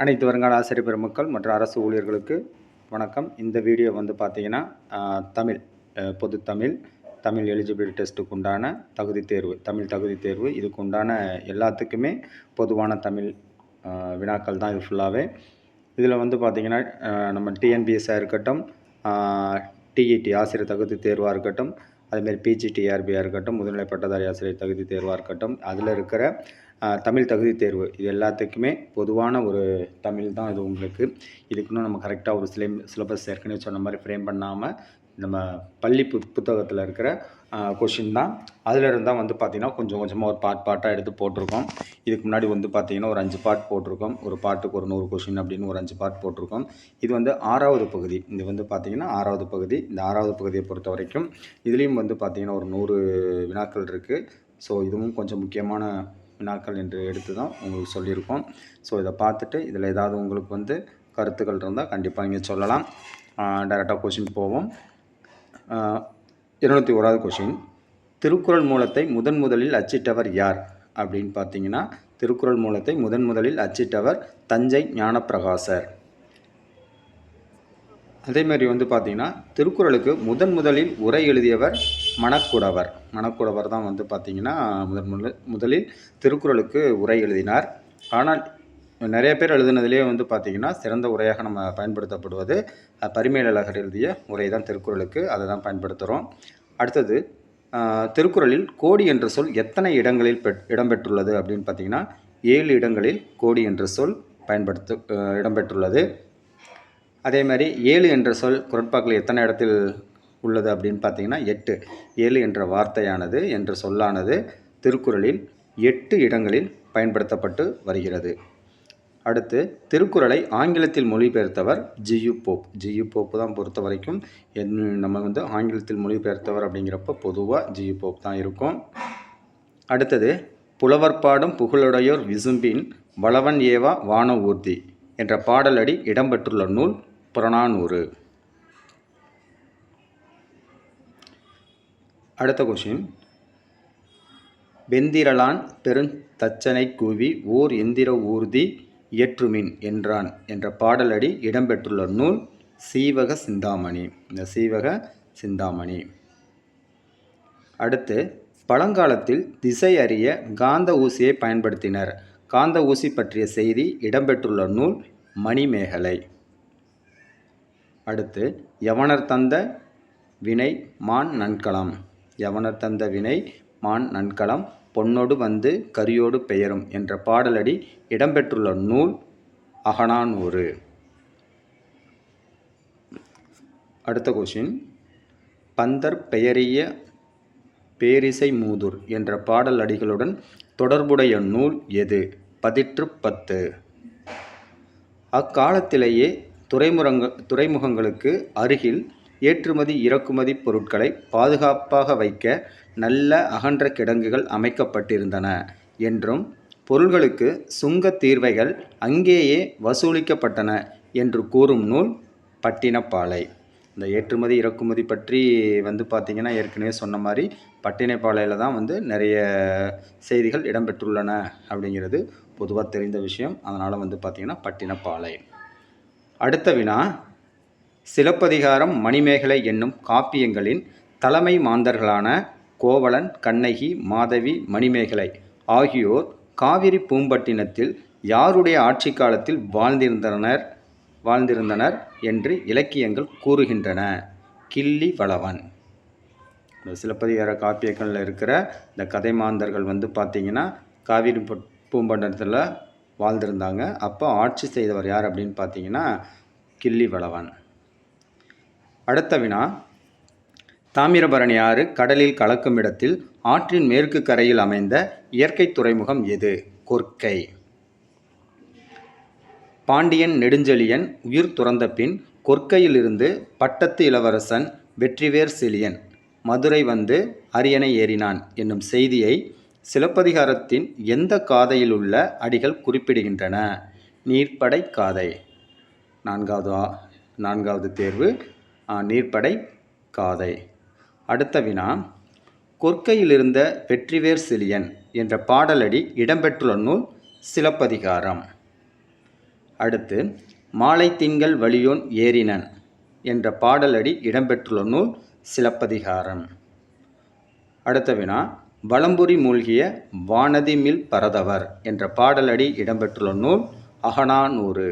அனைத்து வருங்கால ஆசிரியர் பெருமக்கள் மற்றும் அரசு ஊழியர்களுக்கு வணக்கம். இந்த வீடியோ வந்து பார்த்தீங்கன்னா தமிழ் பொது தமிழ் எலிஜிபிலிட்டி டெஸ்ட்டுக்கு உண்டான தகுதி தேர்வு, தமிழ் தகுதி தேர்வு. இதுக்கு உண்டான எல்லாத்துக்குமே பொதுவான தமிழ் வினாக்கள் தான் இது ஃபுல்லாகவே. இதில் வந்து பார்த்திங்கன்னா நம்ம டிஎன்பிஎஸ்ஸாக இருக்கட்டும், டிஇடி ஆசிரியர் தகுதி தேர்வாக இருக்கட்டும், அதுமாரி பிஜிடிஆர்பியாக இருக்கட்டும், முதுநிலை பட்டதாரி ஆசிரியர் தகுதி தேர்வாக இருக்கட்டும், அதில் இருக்கிற தமிழ் தகுதி தேர்வு இது எல்லாத்துக்குமே பொதுவான ஒரு தமிழ் தான் இது உங்களுக்கு. இதுக்குன்னு நம்ம கரெக்டாக ஒரு சிலபஸ் ஏற்கனவே சொன்ன மாதிரி ஃப்ரேம் பண்ணாமல் நம்ம பள்ளி புத்தகத்தில் இருக்கிற கொஷின் தான். அதில் இருந்தால் வந்து பார்த்திங்கன்னா கொஞ்சம் கொஞ்சமாக ஒரு பாட்டாக எடுத்து போட்டிருக்கோம். இதுக்கு முன்னாடி வந்து பார்த்திங்கன்னா ஒரு 5 பார்ட் போட்டிருக்கோம். ஒரு பாட்டுக்கு ஒரு 100 கொஷின் அப்படின்னு ஒரு 5 பார்ட் போட்டிருக்கோம். இது வந்து 6வது பகுதி. இது வந்து பார்த்திங்கன்னா 6வது பகுதி. இந்த 6வது பகுதியை பொறுத்த வரைக்கும் இதுலேயும் வந்து பார்த்திங்கன்னா ஒரு 100 வினாக்கள் இருக்குது. ஸோ இதுவும் கொஞ்சம் முக்கியமான வினாக்கள் என்று எடுத்து தான் உங்களுக்கு சொல்லியிருக்கோம். ஸோ இதை பார்த்துட்டு இதில் ஏதாவது உங்களுக்கு வந்து கருத்துக்கள் இருந்தால் கண்டிப்பாக நீங்கள் சொல்லலாம். டைரெக்டாக கொஷின் போவோம். 201வது கொஷின், திருக்குறள் மூலத்தை முதலில் அச்சிட்டவர் யார் அப்படின்னு பார்த்தீங்கன்னா, திருக்குறள் மூலத்தை முதலில் அச்சிட்டவர் தஞ்சை ஞானப்பிரகாசர். அதேமாதிரி வந்து பார்த்திங்கன்னா திருக்குறளுக்கு முதலில் உரை எழுதியவர் மணக்குடவர் தான் வந்து பார்த்திங்கன்னா முதலில் திருக்குறளுக்கு உரை எழுதினார். ஆனால் நிறைய பேர் எழுதினதுலேயே வந்து பார்த்திங்கன்னா சிறந்த உரையாக நம்ம பயன்படுத்தப்படுவது பரிமேலழகர் எழுதிய உரை தான் திருக்குறளுக்கு, அதை தான் பயன்படுத்துகிறோம். அடுத்தது, திருக்குறளில் கோடி என்ற சொல் எத்தனை இடங்களில் இடம்பெற்றுள்ளது அப்படின்னு பார்த்திங்கன்னா 7 இடங்களில் கோடி என்ற சொல் இடம்பெற்றுள்ளது. அதே மாதிரி 7 என்ற சொல் குறட்பாக்கள் எத்தனை இடத்தில் உள்ளது அப்படின்னு பார்த்தீங்கன்னா 8. 7 என்ற வார்த்தையானது என்ற சொல்லானது திருக்குறளில் 8 இடங்களில் பயன்படுத்தப்பட்டு வருகிறது. அடுத்து, திருக்குறளை ஆங்கிலத்தில் மொழிபெயர்த்தவர் ஜியு போப் தான் பொறுத்த வரைக்கும். நம்ம வந்து ஆங்கிலத்தில் மொழிபெயர்த்தவர் அப்படிங்கிறப்ப பொதுவாக ஜியு போப் தான் இருக்கும். அடுத்தது, புலவர் பாடும் புகழுடையோர் விசும்பின் வளவன் ஏவா வான ஊர்தி என்ற பாடலடி இடம்பெற்றுள்ள நூல் புறநானூறு. அடுத்த கொஷின், வெந்திரலான் பெருந்தச்சனை கூவி ஓர் எந்திர ஊர்தி இயற்றுமின் என்றான் என்ற பாடலடி இடம்பெற்றுள்ள நூல் சீவக சிந்தாமணி. இந்த சீவக சிந்தாமணி. அடுத்து, பழங்காலத்தில் திசை அறிய காந்த ஊசியை பயன்படுத்தினர். காந்த ஊசி பற்றிய செய்தி இடம்பெற்றுள்ள நூல் மணிமேகலை. அடுத்து, யவனர் தந்த வினை மான் நன்கலம். யவனர் தந்த வினை மான் நன்கலம் பொன்னோடு வந்து கரியோடு பெயரும் என்ற பாடலடி இடம்பெற்றுள்ள நூல் அகநானூறு. அடுத்த கொஷின், பந்தர் பெயரிய பேரிசை மூதுர் என்ற பாடல் அடிகளுடன் தொடர்புடைய நூல் எது? பதிற்று 10. அக்காலத்திலேயே துறைமுகங்களுக்கு அருகில் ஏற்றுமதி இறக்குமதி பொருட்களை பாதுகாப்பாக வைக்க நல்ல அகன்ற கிடங்குகள் அமைக்கப்பட்டிருந்தன என்றும் பொருள்களுக்கு சுங்க தீர்வைகள் அங்கேயே வசூலிக்கப்பட்டன என்று கூறும் நூல் பட்டினப்பாலை. இந்த ஏற்றுமதி இறக்குமதி பற்றி வந்து பார்த்திங்கன்னா ஏற்கனவே சொன்ன மாதிரி பட்டினப்பாலையில் தான் வந்து நிறைய செய்திகள் இடம்பெற்றுள்ளன அப்படிங்கிறது பொதுவாக தெரிந்த விஷயம். அதனால் வந்து பார்த்திங்கன்னா பட்டினப்பாலை. அடுத்த வினா, சிலப்பதிகாரம் மணிமேகலை என்னும் காப்பியங்களின் தலைமை மாந்தர்களான கோவலன், கண்ணகி, மாதவி, மணிமேகலை ஆகியோர் காவிரி பூம்பட்டினத்தில் யாருடைய ஆட்சி காலத்தில் வாழ்ந்திருந்தனர் என்று இலக்கியங்கள் கூறுகின்றன? கிள்ளி வளவன். இந்த சிலப்பதிகார காப்பியங்களில் இருக்கிற இந்த கதை மாந்தர்கள் வந்து பார்த்திங்கன்னா காவிரி பூம்பட்டினத்தில் வாழ்ந்திருந்தாங்க. அப்போ ஆட்சி செய்தவர் யார் அப்படின்னு பார்த்தீங்கன்னா கிள்ளி வளவன். அடுத்த வினா, தாமிரபரணி ஆறு கடலில் கலக்கும் இடத்தில் ஆற்றின் மேற்கு கரையில் அமைந்த இயற்கை துறைமுகம் எது? கொர்க்கை. பாண்டியன் நெடுஞ்செழியன் உயிர் துறந்த பின் கொர்க்கையிலிருந்து பட்டத்து இளவரசன் வெற்றிவேர் செழியன் மதுரை வந்து அரியணை ஏறினான் என்னும் செய்தியை சிலப்பதிகாரத்தின் எந்த காதையில் உள்ள அடிகள் குறிப்பிடுகின்றன? நீர்ப்படை காதை. நான்காவது தேர்வு நீர்ப்படை காதை. அடுத்த வினா, கொர்க்கையிலிருந்த வெற்றிவேர் செழியன் என்ற பாடலடி இடம்பெற்றுள்ள நூல் சிலப்பதிகாரம். அடுத்து மாலை திங்கள் வலியோன் ஏறினன் என்ற பாடலடி இடம்பெற்றுள்ள நூல் சிலப்பதிகாரம். அடுத்த வினா, வலம்புரி மூழ்கிய வானதி மில் பரதவர் என்ற பாடலடி இடம்பெற்றுள்ள நூல் அகநானூறு.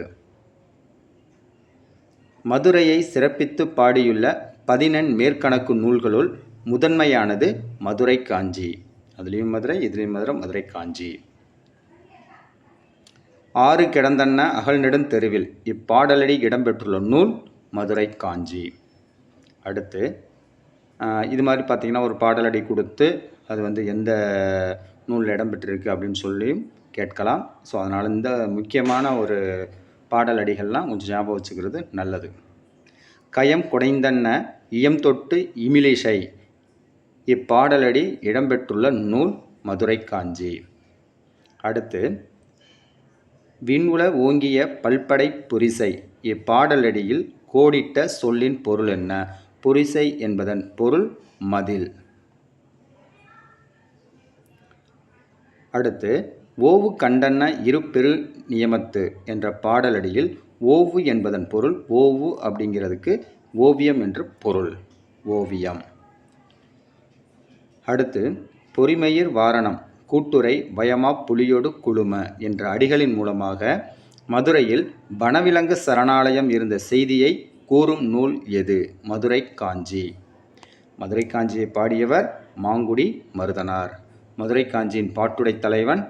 மதுரையை சிறப்பித்து பாடியுள்ள 14 மேற்கணக்கு நூல்களுள் முதன்மையானது மதுரை காஞ்சி. அதுலேயும் மதுரை, இதுலேயும் மதுரை, மதுரை காஞ்சி. ஆறு கிடந்தன்ன அகல் நெடுந்தெருவில் இப்பாடலடி இடம்பெற்றுள்ள நூல் மதுரை காஞ்சி. அடுத்து இது மாதிரி பார்த்திங்கன்னா ஒரு பாடலடி கொடுத்து அது எந்த நூலில் இடம்பெற்றிருக்கு அப்படின்னு சொல்லியும் கேட்கலாம். ஸோ அதனால் இந்த முக்கியமான ஒரு பாடலடிகள்லாம் கொஞ்சம் ஞாபகம் வச்சுக்கிறது நல்லது. கயம் குடைந்தன்ன இயம் தொட்டு இமிலிசை இப்பாடலடி இடம்பெற்றுள்ள நூல் மதுரை காஞ்சி. அடுத்து விண்ணுல ஓங்கிய பல்படை புரிசை இப்பாடலடியில் கோடிட்ட சொல்லின் பொருள் என்ன? புரிசை என்பதன் பொருள் மதில். அடுத்து ஓவு கண்டன்ன இரு பெரு நியமத்து என்ற பாடலடியில் ஓவு என்பதன் பொருள் ஓவு அப்படிங்கிறதுக்கு ஓவியம் என்று பொருள், ஓவியம். அடுத்து பொறிமயிர் வாரணம் கூட்டுரை வயமா புலியோடு குழும என்ற அடிகளின் மூலமாக மதுரையில் வனவிலங்கு சரணாலயம் இருந்த செய்தியை கூறும் நூல் எது? மதுரை காஞ்சி. மதுரை காஞ்சியை பாடியவர் மாங்குடி மருதனார். மதுரை காஞ்சியின் பாட்டுடை தலைவன்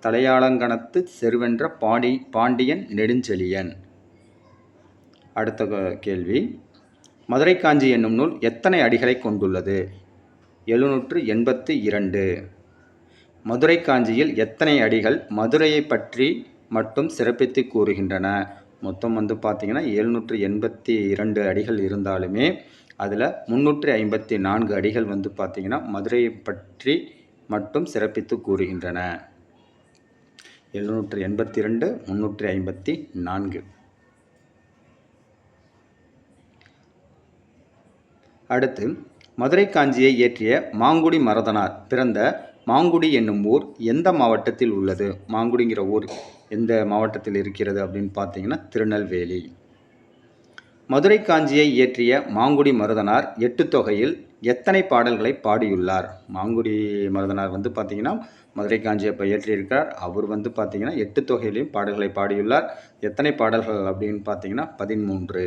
தலையாளங்கணத்து செருவென்ற பாண்டியன் நெடுஞ்செழியன். அடுத்த கேள்வி, மதுரை காஞ்சி என்னும் நூல் எத்தனை அடிகளை கொண்டுள்ளது? 782. மதுரை காஞ்சியில் எத்தனை அடிகள் மதுரையை பற்றி மட்டும் சிறப்பித்து கூறுகின்றன? மொத்தம் பார்த்திங்கன்னா 782 அடிகள் இருந்தாலுமே அதில் 354 அடிகள் பார்த்திங்கன்னா மதுரையை பற்றி மட்டும் சிறப்பித்து கூறுகின்றன. 782, 354. அடுத்து மதுரை காஞ்சியை இயற்றிய மாங்குடி மருதனார் பிறந்த மாங்குடி என்னும் ஊர் எந்த மாவட்டத்தில் உள்ளது? மாங்குடிங்கிற ஊர் எந்த மாவட்டத்தில் இருக்கிறது அப்படின்னு பார்த்தீங்கன்னா திருநெல்வேலி. மதுரை காஞ்சியை இயற்றிய மாங்குடி மருதனார் 8 தொகையில் எத்தனை பாடல்களை பாடியுள்ளார்? மாங்குடி மருதனார் பார்த்தீங்கன்னா மதுரை காஞ்சியை இப்போ இயற்றியிருக்கார். அவர் பார்த்தீங்கன்னா 8 தொகையிலையும் பாடல்களை பாடியுள்ளார். எத்தனை பாடல்கள் அப்படின்னு பார்த்தீங்கன்னா 13.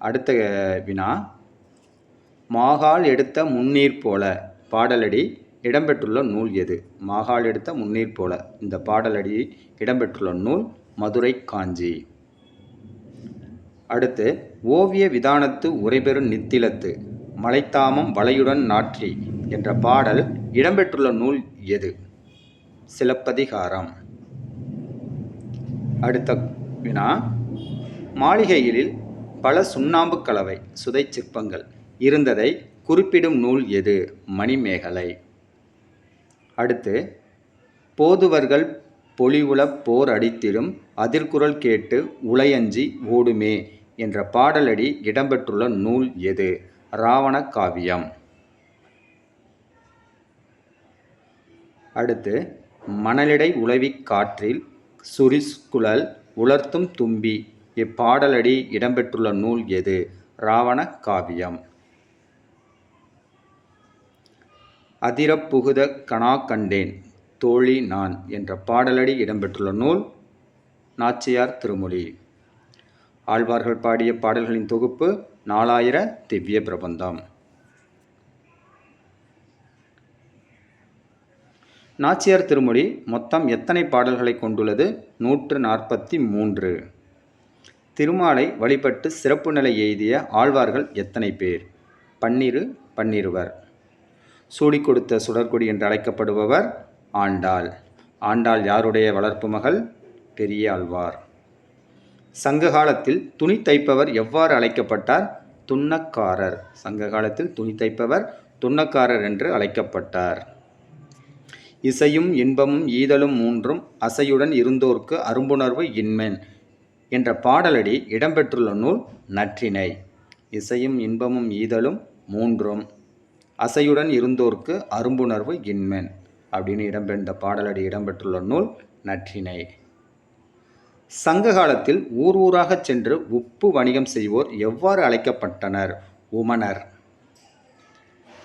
அடுத்த வினா, மாகால் எடுத்த முன்னீர் போல பாடலடி இடம்பெற்றுள்ள நூல் எது? மாகால் எடுத்த முன்னீர் போல இந்த பாடலடி இடம்பெற்றுள்ள நூல் மதுரை காஞ்சி. அடுத்து ஓவிய விதானத்து உரைபெறு நித்திலத்து மலைத்தாமம் வளையுடன் நாற்றி என்ற பாடல் இடம்பெற்றுள்ள நூல் எது? சிலப்பதிகாரம். அடுத்த வினா, மாளிகையில் பல சுண்ணாம்பு கலவை சுதை சிற்பங்கள் இருந்ததை குறிப்பிடும் நூல் எது? மணிமேகலை. அடுத்து போதுவர்கள் பொலிவுல போர் அடித்திடும் அதிர்குரல் கேட்டு உளையஞ்சி ஓடுமே என்ற பாடலடி இடம்பெற்றுள்ள நூல் எது? ராவண காவியம். அடுத்து மணலிடை உளவி காற்றில் சுரிஸ்குழல் உலர்த்தும் தும்பி இப்பாடலடி இடம்பெற்றுள்ள நூல் எது? ராவண காவியம். அதிரப்புகுத கணா கண்டேன் தோழி நான் என்ற பாடலடி இடம்பெற்றுள்ள நூல் நாச்சியார் திருமொழி. ஆழ்வார்கள் பாடிய பாடல்களின் தொகுப்பு 4000 திவ்ய பிரபந்தம். நாச்சியார் திருமொழி மொத்தம் எத்தனை பாடல்களை கொண்டுள்ளது? 143. திருமாலை வழிபட்டு சிறப்பு நிலை எய்திய ஆழ்வார்கள் எத்தனை பேர்? 12. சூடி கொடுத்த சுடற்கொடி என்று அழைக்கப்படுபவர் ஆண்டாள். ஆண்டாள் யாருடைய வளர்ப்பு மகள்? பெரியாழ்வார். சங்க காலத்தில் துணி தைப்பவர் எவ்வாறு அழைக்கப்பட்டார்? துன்னக்காரர். சங்க காலத்தில் துணி தைப்பவர் துன்னக்காரர் என்று அழைக்கப்பட்டார். இசையும் இன்பமும் ஈதலும் மூன்றும் அசையுடன் இருந்தோர்க்கு அரும்புணர்வு இன்மென் என்ற பாடலடி இடம்பெற்றுள்ள நூல் நற்றிணை. இசையும் இன்பமும் ஈதலும் மூன்றும் அசையுடன் இருந்தோர்க்கு அரும்புணர்வு இன்மென் அப்படின்னு இடம்பெற்ற பாடலடி இடம்பெற்றுள்ள நூல் நற்றிணை. சங்க காலத்தில் ஊர் ஊராகச் சென்று உப்பு வணிகம் செய்வோர் எவ்வாறு அழைக்கப்பட்டனர்? உமணர்.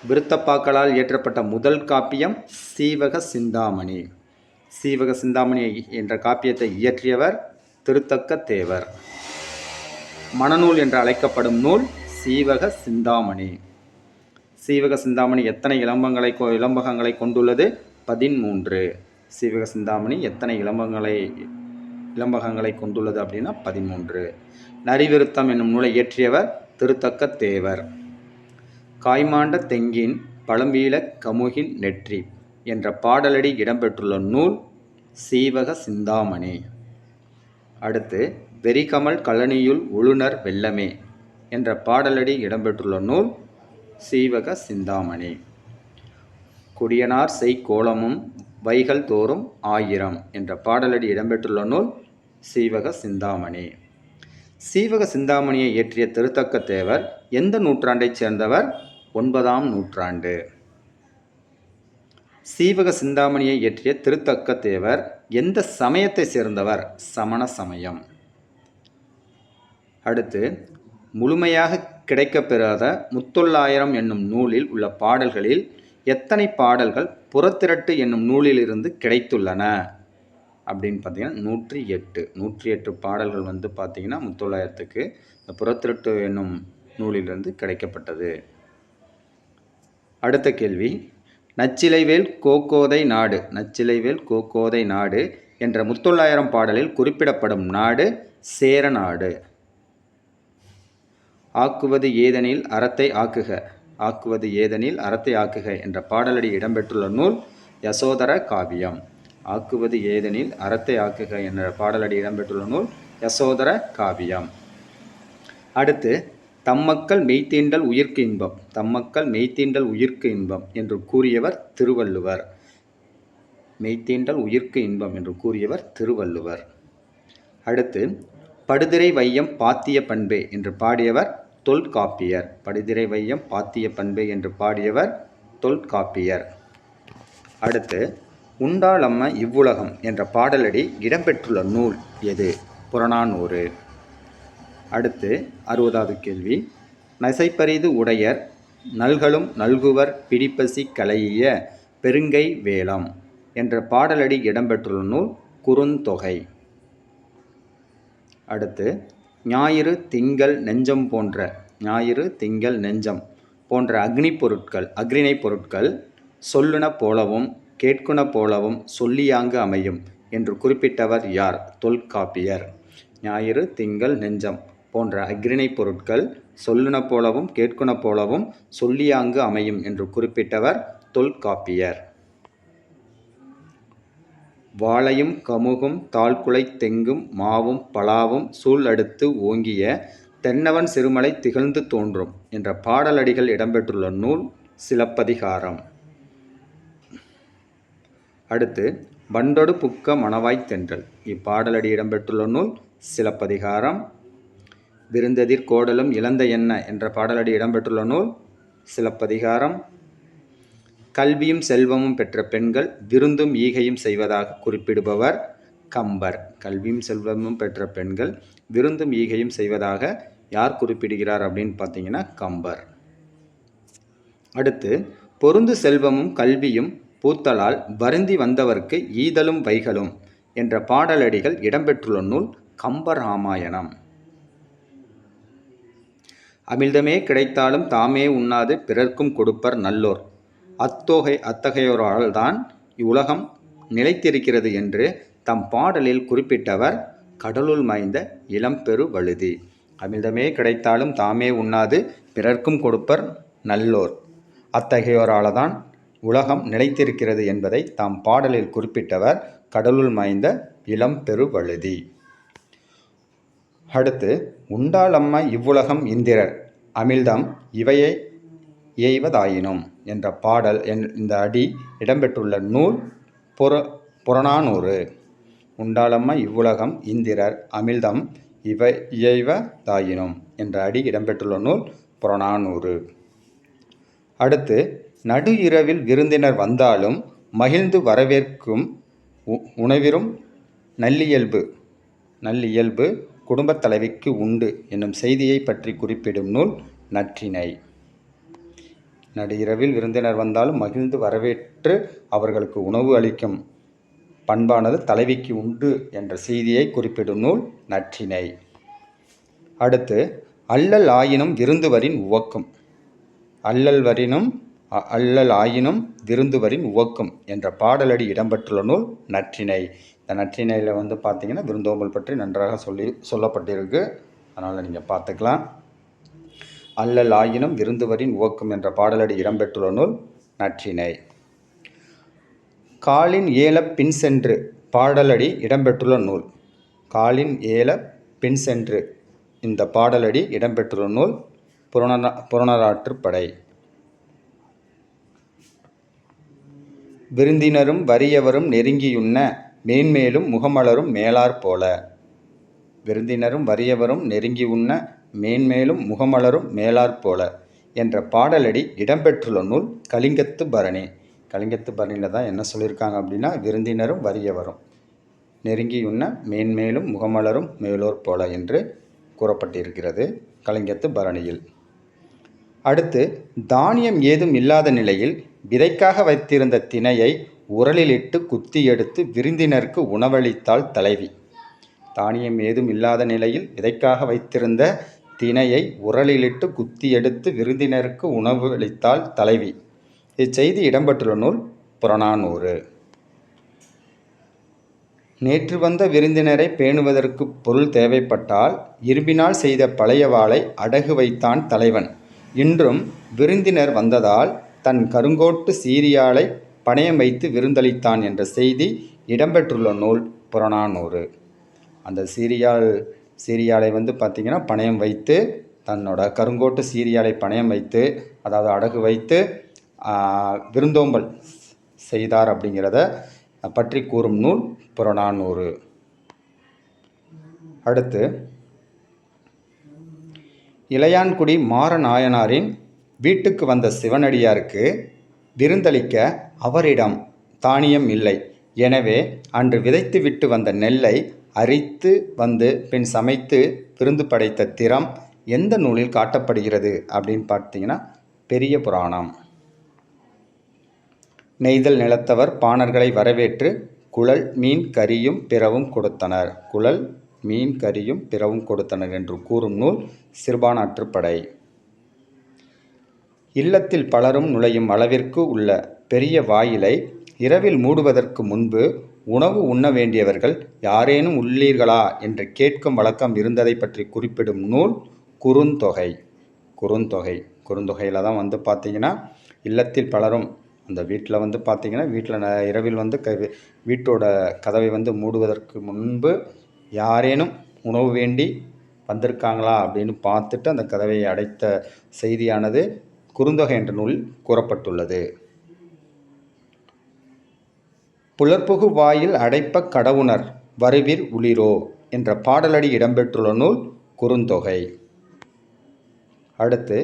விருத்தப்பாக்களால் இயற்றப்பட்ட முதல் காப்பியம் சீவக சிந்தாமணி. சீவக சிந்தாமணி என்ற காப்பியத்தை இயற்றியவர் திருத்தக்க தேவர். மணநூல் என்று அழைக்கப்படும் நூல் சீவக சிந்தாமணி. சீவக சிந்தாமணி எத்தனை இலம்பகங்களை கொண்டுள்ளது? 13. சீவக சிந்தாமணி எத்தனை இலம்பகங்களை கொண்டுள்ளது அப்படின்னா 13. நரிவிருத்தம் என்னும் நூலை இயற்றியவர் திருத்தக்க தேவர். காய்மாண்ட தெங்கின் பழம்பீல கமுகின் நெற்றி என்ற பாடலடி இடம்பெற்றுள்ள நூல் சீவக சிந்தாமணி. அடுத்து வெறிகமல் கழனியுள் உளுணர் வெள்ளமே என்ற பாடலடி இடம்பெற்றுள்ள நூல் சீவக சிந்தாமணி. குடியனார் செய் கோலமும் வைகள் தோறும் 1000 என்ற பாடலடி இடம்பெற்றுள்ள நூல் சீவக சிந்தாமணி. சீவக சிந்தாமணியை இயற்றிய திருத்தக்க தேவர் எந்த நூற்றாண்டைச் சேர்ந்தவர்? 9ஆம் நூற்றாண்டு. சீவக சிந்தாமணியை இயற்றிய திருத்தக்க தேவர் எந்த சமயத்தை சேர்ந்தவர்? சமண சமயம். அடுத்து முழுமையாக கிடைக்கப்பெறாத முத்தொள்ளாயிரம் என்னும் நூலில் உள்ள பாடல்களில் எத்தனை பாடல்கள் புறத்திரட்டு என்னும் நூலிலிருந்து கிடைத்துள்ளன அப்படின்னு பார்த்தீங்கன்னா 108 பாடல்கள் பார்த்தீங்கன்னா முத்தொள்ளாயிரத்துக்கு இந்த புறத்திரட்டு என்னும் நூலிலிருந்து கிடைக்கப்பட்டது. அடுத்த கேள்வி, நச்சிலைவேல் கோக்கோதை நாடு. நச்சிலைவேல் கோக்கோதை நாடு என்ற முத்தொள்ளாயிரம் பாடலில் குறிப்பிடப்படும் நாடு சேர நாடு. ஆக்குவது ஏதெனில் அறத்தை ஆக்குக. ஆக்குவது ஏதெனில் அறத்தை ஆக்குக என்ற பாடலடி இடம்பெற்றுள்ள நூல் யசோதர காவியம். ஆக்குவது ஏதெனில் அறத்தை ஆக்குக என்ற பாடலடி இடம்பெற்றுள்ள நூல் யசோதர காவியம். அடுத்து தம்மக்கள் மெய்த்தீண்டல் உயிர்க்கு இன்பம். தம்மக்கள் மெய்த்தீண்டல் உயிர்க்கு இன்பம் என்று கூறியவர் திருவள்ளுவர். மெய்த்தீண்டல் உயிர்க்கு இன்பம் என்று கூறியவர் திருவள்ளுவர். அடுத்து படுதிரை வையம் பாத்திய பண்பே என்று பாடியவர் தொல்காப்பியர். படுதிரை வையம் பாத்திய பண்பே என்று பாடியவர் தொல்காப்பியர். அடுத்து உண்டாளம்ம இவ்வுலகம் என்ற பாடலடி இடம்பெற்றுள்ள நூல் எது? புறநானூறு. அடுத்து 60வது கேள்வி, நசைப்பரிது உடையர் நல்களும் நல்குவர் பிடிப்பசி களையிய பெருங்கை வேலம் என்ற பாடலடி இடம்பெற்றுள்ள நூல் குறுந்தொகை. அடுத்து ஞாயிறு திங்கள் நெஞ்சம் போன்ற அக்ரிணை பொருட்கள் சொல்லுன போலவும் கேட்குன போலவும் சொல்லியாங்கு அமையும் என்று குறிப்பிட்டவர் யார்? தொல்காப்பியர். ஞாயிறு திங்கள் நெஞ்சம் போன்ற அக்ரிணை பொருட்கள் சொல்லுன போலவும் கேட்குன போலவும் சொல்லியாங்கு அமையும் என்று குறிப்பிட்டவர் தொல்காப்பியர். வாழையும் கமுகும் தாழ்குலை தெங்கும் மாவும் பலாவும் சூழ் அடுத்து ஓங்கிய தென்னவன் சிறுமலை திகழ்ந்து தோன்றும் என்ற பாடலடிகள் இடம்பெற்றுள்ள நூல் சிலப்பதிகாரம். அடுத்து வண்டொடு புக்க மணவாய்த் தென்றல் இப்பாடலடி இடம்பெற்றுள்ள நூல் சிலப்பதிகாரம். விருந்ததிர் கோடலும் இழந்த என்ன என்ற பாடலடி இடம்பெற்றுள்ள நூல் சிலப்பதிகாரம். கல்வியும் செல்வமும் பெற்ற பெண்கள் விருந்தும் ஈகையும் செய்வதாக குறிப்பிடுபவர் கம்பர். கல்வியும் செல்வமும் பெற்ற பெண்கள் விருந்தும் ஈகையும் செய்வதாக யார் குறிப்பிடுகிறார் அப்படின்னு பார்த்தீங்கன்னா கம்பர். அடுத்து பொருந்து செல்வமும் கல்வியும் பூத்தலால் வருந்தி வந்தவர்க்கு ஈதலும் வைகளும் என்ற பாடலடிகள் இடம்பெற்றுள்ள நூல் கம்பராமாயணம். அமிழ்தமே கிடைத்தாலும் தாமே உண்ணாது பிறர்க்கும் கொடுப்பர் நல்லோர். அத்தகையோரால் தான் இவ்வுலகம் நிலைத்திருக்கிறது என்று தம் பாடலில் குறிப்பிட்டவர் கடலுள் மாய்ந்த இளம்பெரு வழுதி. அமிழ்தமே கிடைத்தாலும் தாமே உண்ணாது பிறர்க்கும் கொடுப்பர் நல்லோர். அத்தகையோரால் தான் உலகம் நிலைத்திருக்கிறது என்பதை தாம் பாடலில் குறிப்பிட்டவர் கடலுள் மாய்ந்த இளம்பெரு வழுதி. அடுத்து உண்டாளம்ம இவ்வுலகம் இந்திரர் அமிழ்தம் இவையை எய்வதாயினும் என்ற பாடல் இந்த அடி இடம்பெற்றுள்ள நூல் புறநானூறு. உண்டாளம்ம இவ்வுலகம் இந்திரர் அமிழ்தம் இவை இயைவதாயினும் என்ற அடி இடம்பெற்றுள்ள நூல் புறநானூறு. அடுத்து நடு இரவில் விருந்தினர் வந்தாலும் மகிழ்ந்து வரவேற்கும் உணவிரும் நல்லியல்பு நல்லியல்பு குடும்பத் தலைவிக்கு உண்டு என்னும் செய்தியை பற்றி குறிப்பிடும் நூல் நற்றிணை. நடு இரவில் விருந்தினர் வந்தாலும் மகிழ்ந்து வரவேற்று அவர்களுக்கு உணவு அளிக்கும் பண்பானது தலைவிக்கு உண்டு என்ற செய்தியை குறிப்பிடும் நூல் நற்றிணை. அடுத்து அல்லல் ஆயினும் விருந்துவரின் உவக்கும். அல்லல் ஆயினும் விருந்துவரின் உவக்கும் என்ற பாடலடி இடம்பெற்றுள்ள நூல் நற்றிணை. இந்த நற்றிணையில் வந்து பார்த்திங்கன்னா விருந்தோம்பல் பற்றி நன்றாக சொல்லப்பட்டிருக்கு. அதனால் நீங்கள் பார்த்துக்கலாம். அல்லல் ஆயினும் விருந்துவரின் உவக்கும் என்ற பாடலடி இடம்பெற்றுள்ள நூல் நற்றிணை. காலின் ஏல பின் சென்று பாடலடி இடம்பெற்றுள்ள நூல். காலின் ஏல பின் சென்று இந்த பாடலடி இடம்பெற்றுள்ள நூல் புறநானூற்றுப்படை. விருந்தினரும் வறியவரும் நெருங்கியுண்ண மேன்மேலும் முகமலரும் மேலார் போல. விருந்தினரும் வறியவரும் நெருங்கி உண்ண மேன்மேலும் முகமலரும் மேலார் போல என்ற பாடலடி இடம்பெற்றுள்ள நூல் கலிங்கத்து பரணி. கலிங்கத்து பரணியில் தான் என்ன சொல்லியிருக்காங்க அப்படின்னா, விருந்தினரும் வறியவரும் நெருங்கியுண்ண மேன்மேலும் முகமலரும் மேலோர் போல என்று கூறப்பட்டிருக்கிறது கலிங்கத்து பரணியில். அடுத்து தானியம் ஏதும் இல்லாத நிலையில் விதைக்காக வைத்திருந்த திணையை உரலிலிட்டு குத்தி எடுத்து விருந்தினருக்கு உணவளித்தாள் தலைவி. தானியம் ஏதும் இல்லாத நிலையில் விதைக்காக வைத்திருந்த திணையை உரலிலிட்டு குத்தி எடுத்து விருந்தினருக்கு உணவு அளித்தாள் தலைவி. இச்செய்தி இடம்பெற்றுள்ள நூல் புறநானூறு. நேற்று வந்த விருந்தினரை பேணுவதற்கு பொருள் தேவைப்பட்டால் இரும்பினால் செய்த பழைய வாளை அடகு வைத்தான் தலைவன். இன்றும் விருந்தினர் வந்ததால் தன் கருங்கோட்டு சீரியாழை பணயம் வைத்து விருந்தளித்தான் என்ற செய்தி இடம்பெற்றுள்ள நூல் புறநானூறு. அந்த சீரியாழை வந்து பார்த்திங்கன்னா பணயம் வைத்து, தன்னோட கருங்கோட்டு சீரியாழை பணயம் வைத்து, அதாவது அடகு வைத்து விருந்தோம்பல் செய்தார் அப்படிங்கிறத பற்றி கூறும் நூல் புறநானூறு. அடுத்து இளையான்குடி மாறநாயனாரின் வீட்டுக்கு வந்த சிவனடியாருக்கு விருந்தளிக்க அவரிடம் தானியம் இல்லை. எனவே அன்று விதைத்து விட்டு வந்த நெல்லை அரித்து வந்து பின் சமைத்து விருந்து படைத்த திறம் எந்த நூலில் காட்டப்படுகிறது அப்படின்னு பார்த்தீங்கன்னா பெரிய புராணம். நெய்தல் நிலத்தவர் பாணர்களை வரவேற்று குழல் மீன் கரியும் பிறவும் கொடுத்தனர். குழல் மீன் கரியும் பிறவும் கொடுத்தனர் என்று கூறும் நூல் சிறுபானாற்றுப்படை. இல்லத்தில் பலரும் நுழையும் அளவிற்கு உள்ள பெரிய வாயிலை இரவில் மூடுவதற்கு முன்பு உணவு உண்ண வேண்டியவர்கள் யாரேனும் உள்ளீர்களா என்று கேட்கும் வழக்கம் இருந்ததை பற்றி குறிப்பிடும் நூல் குறுந்தொகை. குறுந்தொகையில் தான் வந்து பார்த்திங்கன்னா இல்லத்தில் பலரும், அந்த வீட்டில் வந்து பார்த்திங்கன்னா வீட்டில் இரவில் வந்து வீட்டோட கதவை வந்து மூடுவதற்கு முன்பு யாரேனும் உணவு வேண்டி வந்திருக்காங்களா அப்படின்னு பார்த்துட்டு அந்த கதவை அடைத்த செய்தியானது குறுந்தொகை என்ற நூலில் கூறப்பட்டுள்ளது. புலர்புகு வாயில் அடைப்ப கடவுணர் வருவிர் உளிரோ என்ற பாடலடி இடம்பெற்றுள்ள நூல் குறுந்தொகை. அடுத்து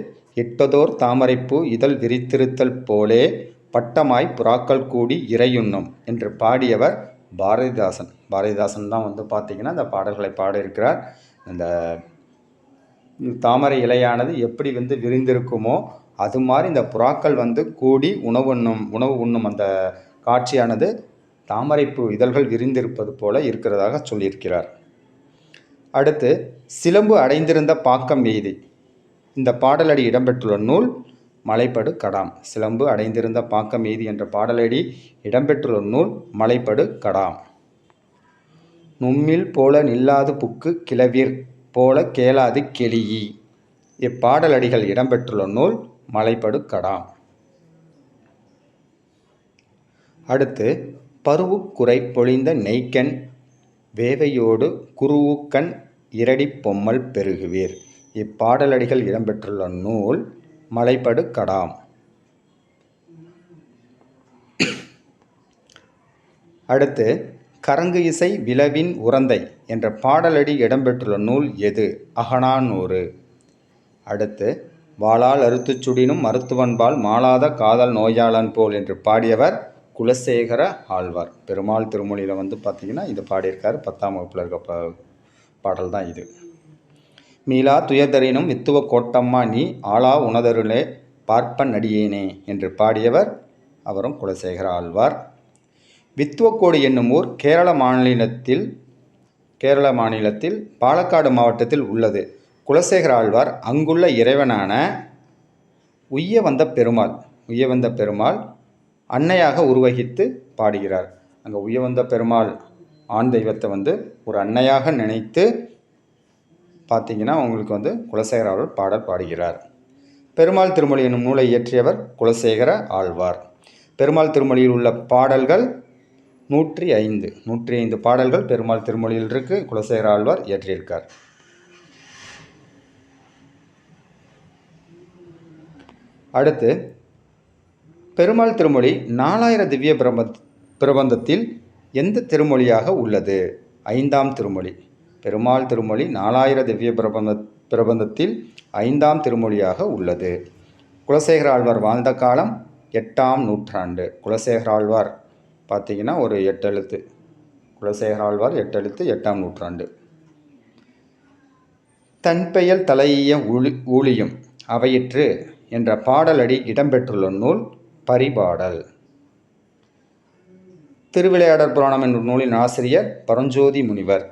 இட்டதோர் தாமரைப்பூ இதழ் விரித்திருத்தல் போலே பட்டமாய் புறாக்கள் கூடி இறையுண்ணும் என்று பாடியவர் பாரதிதாசன். பாரதிதாசன் தான் வந்து பார்த்திங்கன்னா இந்த பாடல்களை பாடியிருக்கிறார். இந்த தாமரை இலையானது எப்படி வந்து விரிந்திருக்குமோ அது மாதிரி இந்த புறாக்கள் வந்து கூடி உணவு உண்ணும் அந்த காட்சியானது தாமரைப்பூ இதழ்கள் விரிந்திருப்பது போல இருக்கிறதாக சொல்லியிருக்கிறார். அடுத்து சிலம்பு அடைந்திருந்த பாக்கம் எய்தி இந்த பாடலடி இடம்பெற்றுள்ள நூல் மலைப்படு கடாம். சிலம்பு அடைந்திருந்த பாக்கம் எய்தி என்ற பாடலடி இடம்பெற்றுள்ள நூல் மலைப்படு கடாம். நும்மில் போல நில்லாது புக்கு கிளவிர் போல கேளாது கெளியி இப்பாடலடிகள் இடம்பெற்றுள்ள நூல் மலைப்படு கடாம். அடுத்து பருவுக்குறை பொழிந்த நெய்க்கண் வேவையோடு குருவுக்கண் இரடி பொம்மல் பெருகுவீர் இப்பாடலடிகள் இடம்பெற்றுள்ள நூல் மலைப்படு கடாம். அடுத்து கரங்கு இசை விளவின் உறந்தை என்ற பாடலடி இடம்பெற்றுள்ள நூல் எது? அகநானூறு. அடுத்து வாளால் அறுத்துச் சுடினும் மருத்துவன்பால் மாளாத காதல் நோயாளன் போல் என்று பாடியவர் குலசேகர ஆழ்வார். பெருமாள் திருமொழியில் வந்து பார்த்திங்கன்னா இது பாடியிருக்கார். 10ஆம் வகுப்பில் இருக்க பாடல் தான் இது. மீளா துயர்தரினும் வித்துவ கோட்டம்மா நீ ஆளா உணதருளே பார்ப்ப நடியேனே என்று பாடியவர் அவரும் குலசேகர ஆழ்வார். வித்துவக்கோடு என்னும் ஊர் கேரள மாநிலத்தில் பாலக்காடு மாவட்டத்தில் உள்ளது. குலசேகர ஆழ்வார் அங்குள்ள இறைவனான உய்யவந்த பெருமாள் அன்னையாக உருவகித்து பாடுகிறார். அங்கே உய்யவந்த பெருமாள் ஆண் தெய்வத்தை ஒரு அன்னையாக நினைத்து பார்த்தீங்கன்னா உங்களுக்கு குலசேகர ஆழ்வார் பாடல் பாடுகிறார். பெருமாள் திருமொழி என்னும் நூலை இயற்றியவர் குலசேகர ஆழ்வார். பெருமாள் திருமொழியில் உள்ள பாடல்கள் 105 பாடல்கள் பெருமாள் திருமொழியில் இருக்கு. குலசேகர ஆழ்வார் இயற்றியிருக்கார். அடுத்து பெருமாள் திருமொழி 4000 திவ்ய பிரபந்தத்தில் எந்த திருமொழியாக உள்ளது? 5ஆம் திருமொழி. பெருமாள் திருமொழி 4000 திவ்ய பிரபந்தத்தில் 5ஆம் திருமொழியாக உள்ளது. குலசேகர ஆழ்வார் வாழ்ந்த காலம் 8ஆம் நூற்றாண்டு. குலசேகர ஆழ்வார் பார்த்தீங்கன்னா ஒரு 8 எழுத்து. குலசேகர ஆழ்வார் 8 எழுத்து, 8ஆம் நூற்றாண்டு. தன்பெயல் தலையிய ஊழியும் அவையிற்று என்ற பாடலடி இடம்பெற்றுள்ள நூல் பரிபாடல். திருவிளையாடற் புராணம் என்ற நூலின் ஆசிரியர் பரஞ்சோதி முனிவர்.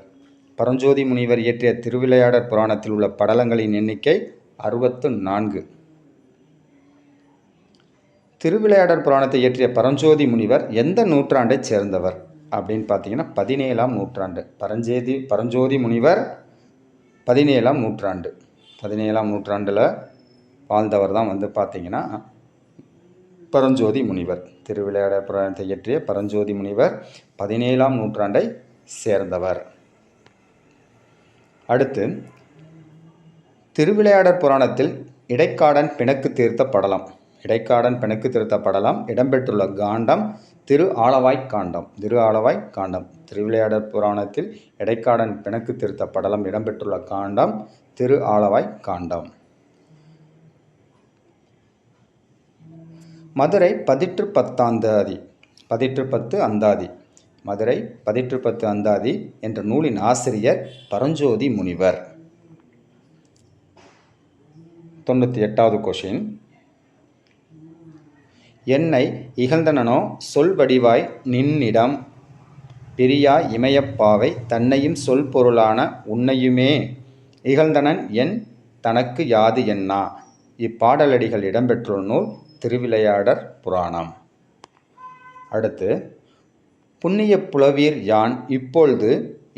பரஞ்சோதி முனிவர் இயற்றிய திருவிளையாடற் புராணத்தில் உள்ள படலங்களின் எண்ணிக்கை 64. திருவிளையாடற் புராணத்தை இயற்றிய பரஞ்சோதி முனிவர் எந்த நூற்றாண்டைச் சேர்ந்தவர் அப்படின்னு பார்த்தீங்கன்னா 17ஆம் நூற்றாண்டு. பரஞ்சோதி முனிவர் 17ஆம் நூற்றாண்டு. 17ஆம் நூற்றாண்டில் வாழ்ந்தவர் தான் பார்த்தீங்கன்னா பரஞ்சோதி முனிவர். திருவிளையாடற் புராணத்தை இயற்றிய பரஞ்சோதி முனிவர் 17ஆம் நூற்றாண்டை சேர்ந்தவர். அடுத்து திருவிளையாடற் புராணத்தில் இடைக்காடன் பிணக்கு தீர்த்த படலம் இடம்பெற்றுள்ள காண்டம் திரு ஆலவாய் காண்டம். திருவிளையாடற் புராணத்தில் இடைக்காடன் பிணக்கு தீர்த்த படலம் இடம்பெற்றுள்ள காண்டம் திரு ஆலவாய் காண்டம். மதுரை 10 அந்தாதி மதுரை 10 அந்தாதி என்ற நூலின் ஆசிரியர் பரஞ்சோதி முனிவர். 98வது கொஷின். என்னை இகழ்ந்தனனோ சொல் வடிவாய் நின்னிடம் பிரியா இமயப்பாவை தன்னையும் சொல் பொருளான உன்னையுமே இகழ்ந்தனன் என் தனக்கு யாது என்னா. இப்பாடலடிகள் இடம்பெற்றுள்ள நூல் திருவிளையாடற் புராணம். அடுத்து புண்ணிய புலவீர் யான் இப்பொழுது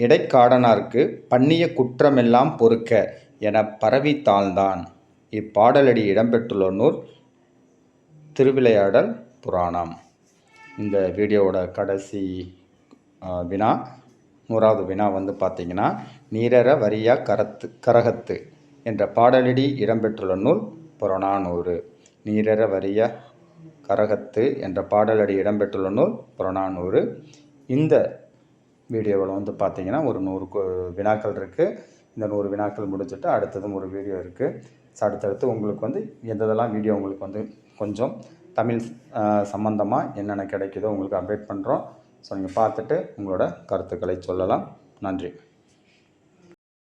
இடைக்காடனார்க்கு பண்ணிய குற்றமெல்லாம் பொறுக்க என பரவி தாழ்ந்தான். இப்பாடலடி இடம்பெற்றுள்ள நூல் திருவிளையாடல் புராணம். இந்த வீடியோவோட கடைசி வினா 100வது வினா பார்த்தீங்கன்னா நீரற வரியா கரகத்து என்ற பாடலடி இடம்பெற்றுள்ள நூல் புறநானூறு. நீரற வரிய கரகத்து என்ற பாடலடி இடம்பெற்றுள்ள நூல் புறநானூறு. இந்த வீடியோவில் பார்த்தீங்கன்னா ஒரு 100 வினாக்கள் இருக்குது. இந்த 100 வினாக்கள் முடிச்சுட்டு அடுத்ததும் ஒரு வீடியோ இருக்குது. அடுத்தடுத்து உங்களுக்கு எந்தெல்லாம் வீடியோ உங்களுக்கு கொஞ்சம் தமிழ் சம்பந்தமாக என்னென்ன கிடைக்குதோ உங்களுக்கு அப்டேட் பண்ணுறோம். ஸோ நீங்கள் பார்த்துட்டு உங்களோட கருத்துக்களை சொல்லலாம். நன்றி.